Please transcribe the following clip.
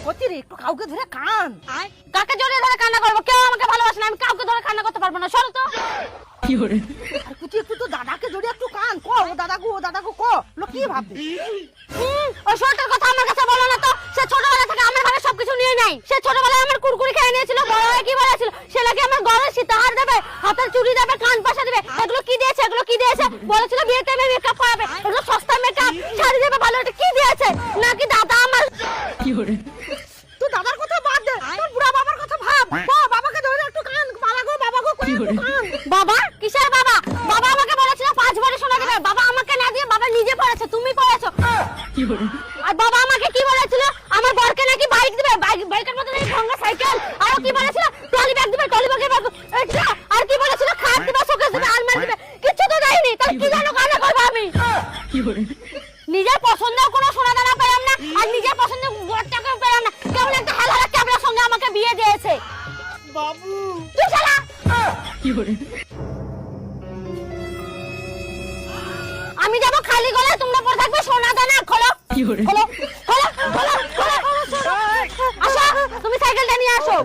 করছি রে, একটু কাউকে ধরে কান। কাকে জড়িয়ে ধরে কান্না করবো? কেউ আমাকে ভালোবাসে না, আমি কাউকে ধরে কান্না করতে পারবো না। সরো তো। আর কুচি একটু তো দাদাকে জড়িয়ে একটু কান। ক ও দাদাকে ক। লোক কি ভাববে? ওই শর্টের কথা আমার কাছে বলো না তো। সে ছোটবেলা থেকে আমার ঘরে সবকিছু নিয়ে নাই। সে ছোটবেলায় আমার কুরকুরি খেয়ে নিয়েছিল। বড় হয়ে কি বলেছিল? সে নাকি আমার গলার সীতাহার দেবে, হাতের চুড়ি দেবে, কান পাশা দেবে। এগুলো কি দিয়েছে? এগুলো কি দিয়েছে? বলেছিল বিয়েতে আমি মেকআপ করাবে। এগুলো সস্তা মেকআপ, শাড়ি দেবে ভালো। এটা কি দিয়েছে? নাকি দাদা আমার তুই দাদার কথা বাদ দে, তোর বুড়া বাবার কথা ভাব। ক বাবাকে ধরে একটু কান। বাবা গো করে একটু কান। বাবা? কিসের বাবা? বাবা আমাকে বলেছিল 5 ভরি সোনা দেবে। বাবা আমাকে না দিয়ে বাবা নিজে পড়েছে। তুমি পড়েছো। আর বাবা আমাকে কি বলেছিল? আমার বরকে নাকি বাইক দিবে, বাইকের মধ্যে নাকি ভাঙা সাইকেল। আর কি বলেছিল? ট্রলি ব্যাগ দিবে, ট্রলি ব্যাগের ব্যাগ। এটা আর কি বলেছিল? খাট দিবে, শোকেস দিবে, আলমারি দিবে। কিছু তো দেয়নি। তাহলে কি জানো কান্না করব আমি? নিজের পছন্দের কোনো সোনা দানা পেলাম না, আর নিজের পছন্দের বরটাকে পেলাম না। কেমন একটা হালহালা ক্যাবলার সঙ্গে আমাকে বিয়ে দিয়েছে। বাবু তুই শালা আমি যাবো খালি গলায়, তোমরা পরে থাকবে সোনা দানা। খোলো খোলো খোলো খোলো খোলো। আসো, তুমি সাইকেলটা নিয়ে আসো।